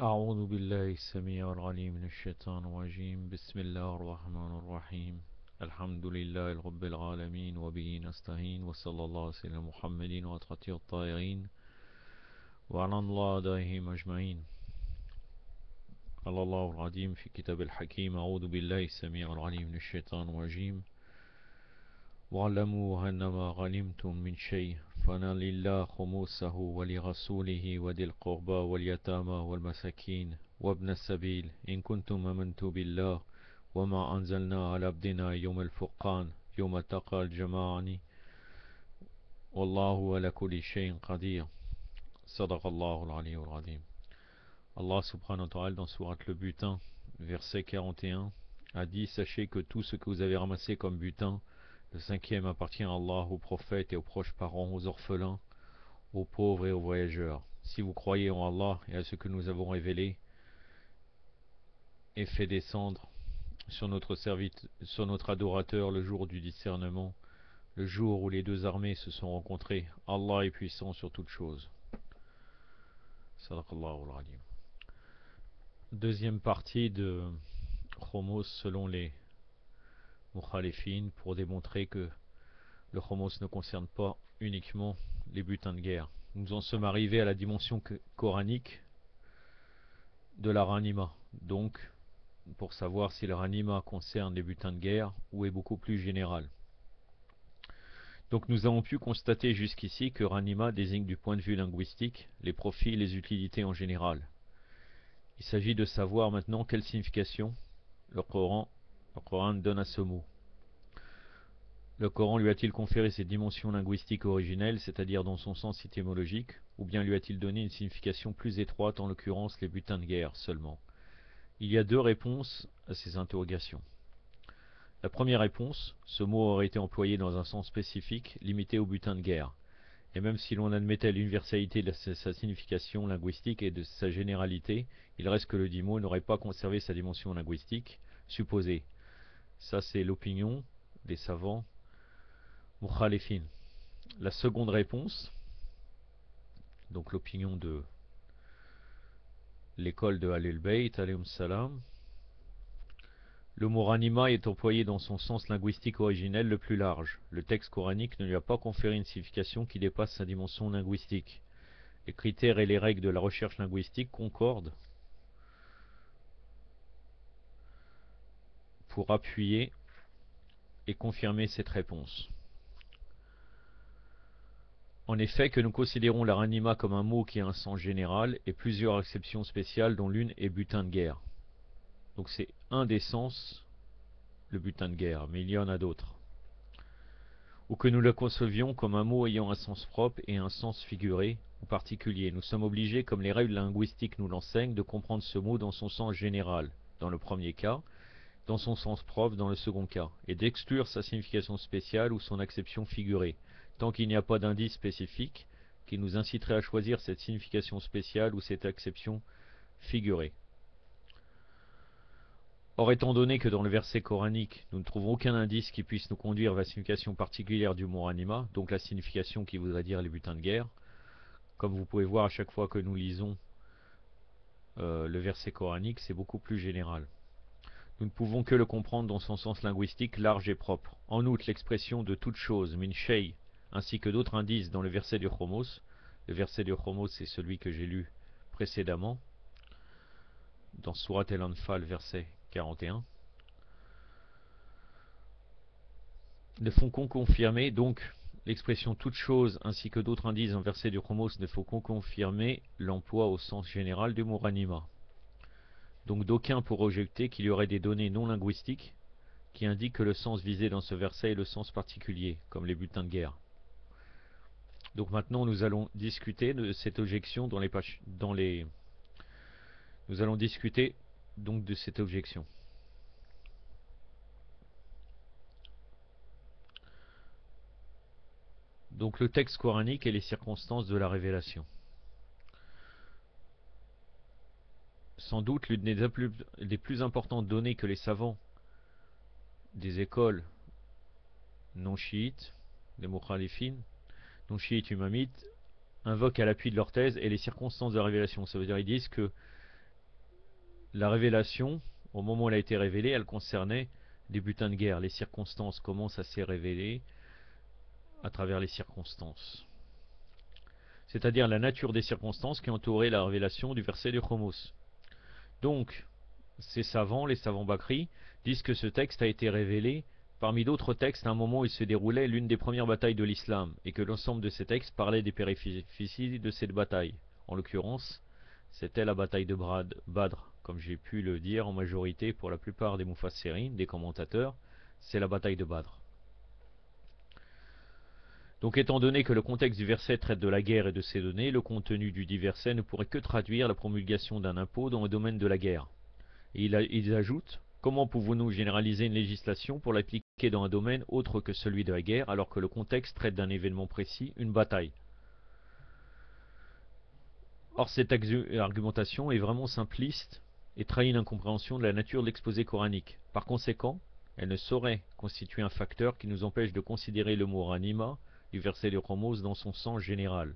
أعوذ بالله السميع العليم من الشيطان الرجيم بسم الله الرحمن الرحيم الحمد لله رب العالمين وبه نستعين وصلى الله على سيدنا محمد وعلى الطاهرين وعلى الله أعدائهم أجمعين. قال الله العظيم في كتاب الحكيم أعوذ بالله السميع العليم من الشيطان الرجيم واعلموا أنما غنمتم من شيء فأن لله خمسه ولرسوله وذي القربى واليتامى والمساكين وابن السبيل إن كنتم آمنتم بالله وما أنزلنا على عبدنا يوم الفرقان يوم التقى الجمعان والله على كل شيء قدير. صدق الله العلي العظيم. Allah subhanahu wa ta'ala dans Surat le butin, verset 41, a dit: Sachez que tout ce que vous avez ramassé comme butin, le cinquième appartient à Allah, aux prophètes et aux proches parents, aux orphelins, aux pauvres et aux voyageurs. Si vous croyez en Allah et à ce que nous avons révélé et fait descendre sur notre adorateur le jour du discernement, le jour où les deux armées se sont rencontrées, Allah est puissant sur toute chose. Sadaqallahu al-Alim. Deuxième partie de Khomos selon les Mukhalifin, pour démontrer que le Khomos ne concerne pas uniquement les butins de guerre. Nous en sommes arrivés à la dimension coranique de la ranima, donc pour savoir si la ranima concerne les butins de guerre ou est beaucoup plus général. Donc nous avons pu constater jusqu'ici que ranima désigne du point de vue linguistique les profits et les utilités en général. Il s'agit de savoir maintenant quelle signification le Coran donne à ce mot. Le Coran lui a-t-il conféré ses dimensions linguistiques originelles, c'est-à-dire dans son sens étymologique, ou bien lui a-t-il donné une signification plus étroite, en l'occurrence les butins de guerre seulement? Il y a deux réponses à ces interrogations. La première réponse, ce mot aurait été employé dans un sens spécifique, limité aux butins de guerre. Et même si l'on admettait l'universalité de sa signification linguistique et de sa généralité, il reste que le dit mot n'aurait pas conservé sa dimension linguistique supposée. Ça, c'est l'opinion des savants Mukhalifin. La seconde réponse, donc l'opinion de l'école de Ahlul Bayt, alayhum salam, le mot ranima est employé dans son sens linguistique originel le plus large. Le texte coranique ne lui a pas conféré une signification qui dépasse sa dimension linguistique. Les critères et les règles de la recherche linguistique concordent pour appuyer et confirmer cette réponse. En effet, que nous considérons la ranima comme un mot qui a un sens général et plusieurs exceptions spéciales dont l'une est butin de guerre. Donc c'est un des sens, le butin de guerre, mais il y en a d'autres. Ou que nous le concevions comme un mot ayant un sens propre et un sens figuré ou particulier. Nous sommes obligés, comme les règles linguistiques nous l'enseignent, de comprendre ce mot dans son sens général, dans le premier cas, dans son sens propre dans le second cas, et d'exclure sa signification spéciale ou son acception figurée, tant qu'il n'y a pas d'indice spécifique qui nous inciterait à choisir cette signification spéciale ou cette acception figurée. Or, étant donné que dans le verset coranique, nous ne trouvons aucun indice qui puisse nous conduire vers la signification particulière du mot ranima, donc la signification qui voudrait dire les butins de guerre, comme vous pouvez voir à chaque fois que nous lisons le verset coranique, c'est beaucoup plus général. Nous ne pouvons que le comprendre dans son sens linguistique large et propre. En outre, l'expression de toute chose, min shay, ainsi que d'autres indices dans le verset du Khomos, le verset du Khomos c'est celui que j'ai lu précédemment, dans Surat al-Anfal, verset 41, ne font qu'en confirmer, donc l'expression toute chose ainsi que d'autres indices dans le verset du Khomos ne font qu'en confirmer l'emploi au sens général du mot ranima. Donc d'aucuns pourraient objecter qu'il y aurait des données non linguistiques qui indiquent que le sens visé dans ce verset est le sens particulier, comme les butins de guerre. Donc maintenant nous allons discuter de cette objection nous allons discuter donc de cette objection. Donc le texte coranique et les circonstances de la révélation. Sans doute l'une des plus importantes données que les savants des écoles non chiites, des mukhalifin, non chiites humamites, invoquent à l'appui de leur thèse et les circonstances de la révélation. Ça veut dire qu'ils disent que la révélation, au moment où elle a été révélée, elle concernait des butins de guerre, les circonstances, comment ça s'est révélé à travers les circonstances. C'est-à-dire la nature des circonstances qui entouraient la révélation du verset du Chomos. Donc, ces savants, les savants Bakri, disent que ce texte a été révélé parmi d'autres textes à un moment où il se déroulait l'une des premières batailles de l'islam, et que l'ensemble de ces textes parlaient des péripéties de cette bataille. En l'occurrence, c'était la bataille de Badr, comme j'ai pu le dire en majorité pour la plupart des mufassirines, des commentateurs, c'est la bataille de Badr. Donc étant donné que le contexte du verset traite de la guerre et de ses données, le contenu du dit verset ne pourrait que traduire la promulgation d'un impôt dans le domaine de la guerre. Et ils ajoutent: comment pouvons-nous généraliser une législation pour l'appliquer dans un domaine autre que celui de la guerre, alors que le contexte traite d'un événement précis, une bataille? Or, cette argumentation est vraiment simpliste et trahit une incompréhension de la nature de l'exposé coranique. Par conséquent, elle ne saurait constituer un facteur qui nous empêche de considérer le mot ranima du verset de Chomos dans son sens général.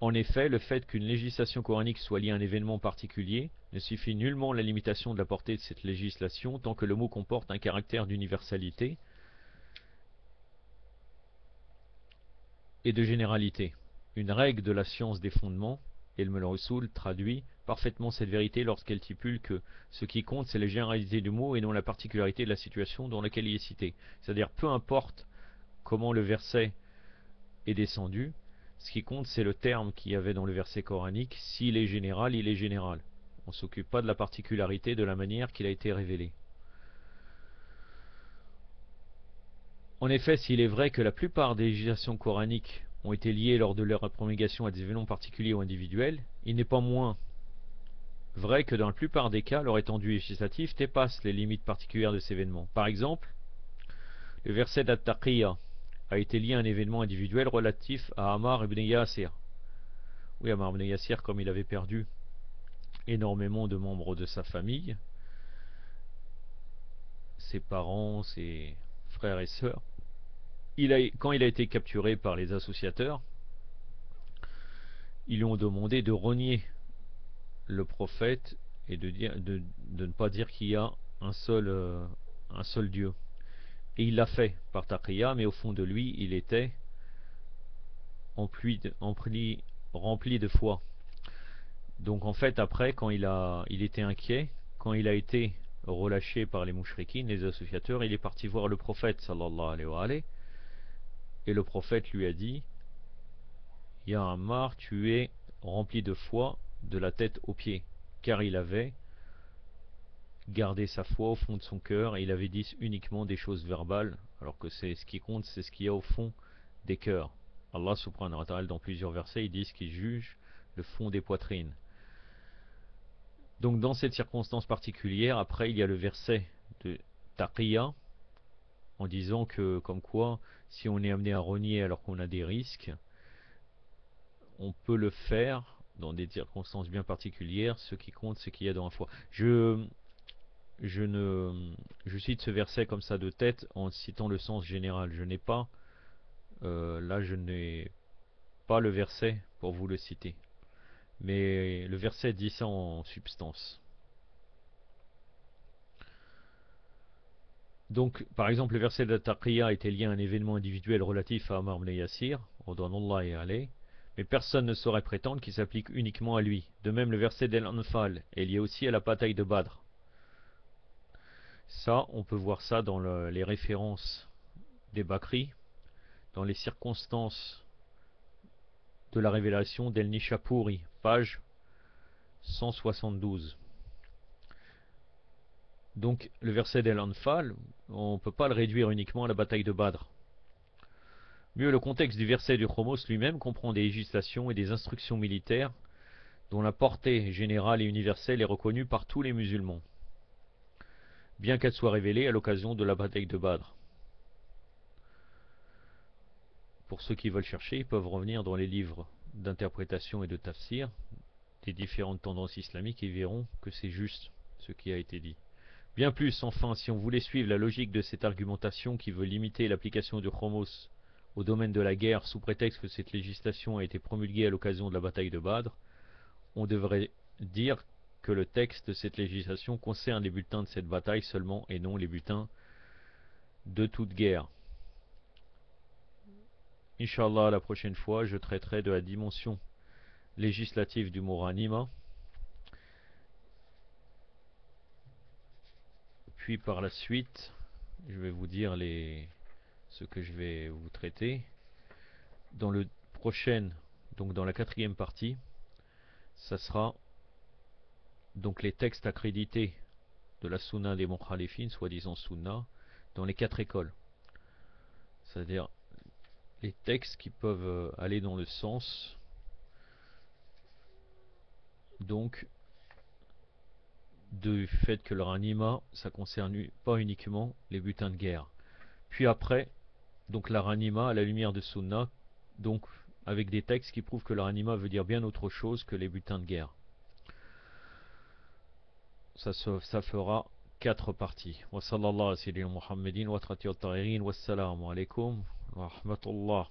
En effet, le fait qu'une législation coranique soit liée à un événement particulier ne suffit nullement à la limitation de la portée de cette législation tant que le mot comporte un caractère d'universalité et de généralité. Une règle de la science des fondements, et le Rasoul traduit parfaitement cette vérité lorsqu'elle stipule que ce qui compte c'est la généralité du mot et non la particularité de la situation dans laquelle il est cité. C'est-à-dire peu importe comment le verset est descendu, ce qui compte c'est le terme qu'il y avait dans le verset coranique. S'il est général, il est général. On ne s'occupe pas de la particularité de la manière qu'il a été révélé. En effet, s'il est vrai que la plupart des législations coraniques ont été liées lors de leur promulgation à des événements particuliers ou individuels, il n'est pas moins vrai que dans la plupart des cas, leur étendue législative dépasse les limites particulières de ces événements. Par exemple, le verset d'At-Taqiyya a été lié à un événement individuel relatif à Ammar ibn Yasir. Oui, Ammar ibn Yasir, comme il avait perdu énormément de membres de sa famille, ses parents, ses frères et sœurs, quand il a été capturé par les associateurs, ils lui ont demandé de renier le prophète et de ne pas dire qu'il y a un seul Dieu. Et il l'a fait par taqiyya, mais au fond de lui, il était rempli de foi. Donc en fait, après, quand il était inquiet, quand il a été relâché par les mouchriquines, les associateurs, il est parti voir le prophète, sallallahu alayhi wa alayhi, et le prophète lui a dit: Ya Ammar, tu es rempli de foi de la tête aux pieds, car il avait gardé sa foi au fond de son cœur et il avait dit uniquement des choses verbales, alors que c'est ce qui compte, c'est ce qu'il y a au fond des cœurs. Allah subhanahu wa ta'ala, dans plusieurs versets, il dit qu'il juge le fond des poitrines. Donc dans cette circonstance particulière, après il y a le verset de Taqiyya, en disant que, comme quoi, si on est amené à renier alors qu'on a des risques, on peut le faire dans des circonstances bien particulières. Ce qui compte, c'est qu'il y a dans la foi. Je cite ce verset comme ça de tête en citant le sens général. Je n'ai pas le verset pour vous le citer, mais le verset dit ça en substance. Donc, par exemple, le verset de Taqiyya était lié à un événement individuel relatif à Ammar ibn Yasir, radhiyallahu et alayhi, mais personne ne saurait prétendre qu'il s'applique uniquement à lui. De même, le verset d'Al-Anfal est lié aussi à la bataille de Badr. Ça, on peut voir ça dans les références des Bakri, dans les circonstances de la révélation d'El-Nishapuri, page 172. Donc, le verset d'Al-Anfal, on ne peut pas le réduire uniquement à la bataille de Badr. Mieux, le contexte du verset du Chomos lui-même comprend des législations et des instructions militaires dont la portée générale et universelle est reconnue par tous les musulmans, bien qu'elle soit révélée à l'occasion de la bataille de Badr. Pour ceux qui veulent chercher, ils peuvent revenir dans les livres d'interprétation et de tafsir des différentes tendances islamiques et verront que c'est juste ce qui a été dit. Bien plus, enfin, si on voulait suivre la logique de cette argumentation qui veut limiter l'application du Chomos au domaine de la guerre sous prétexte que cette législation a été promulguée à l'occasion de la bataille de Badr, on devrait dire que le texte de cette législation concerne les bulletins de cette bataille seulement et non les bulletins de toute guerre. Inch'Allah, la prochaine fois, je traiterai de la dimension législative du mot ghanima. Puis par la suite, je vais vous dire ce que je vais vous traiter. Dans le prochain, donc dans la quatrième partie, ça sera donc les textes accrédités de la sunna des mukhalifin, soi-disant sunna, dans les 4 écoles. C'est-à-dire les textes qui peuvent aller dans le sens donc du fait que leur anima, ça concerne pas uniquement les butins de guerre. Puis après, donc leur anima à la lumière de sunna, donc avec des textes qui prouvent que leur anima veut dire bien autre chose que les butins de guerre. Ça fera 4 parties. Wa sallallahu ala sayyidina Muhammadin wa wassalamu alaikum wa rahmatullah.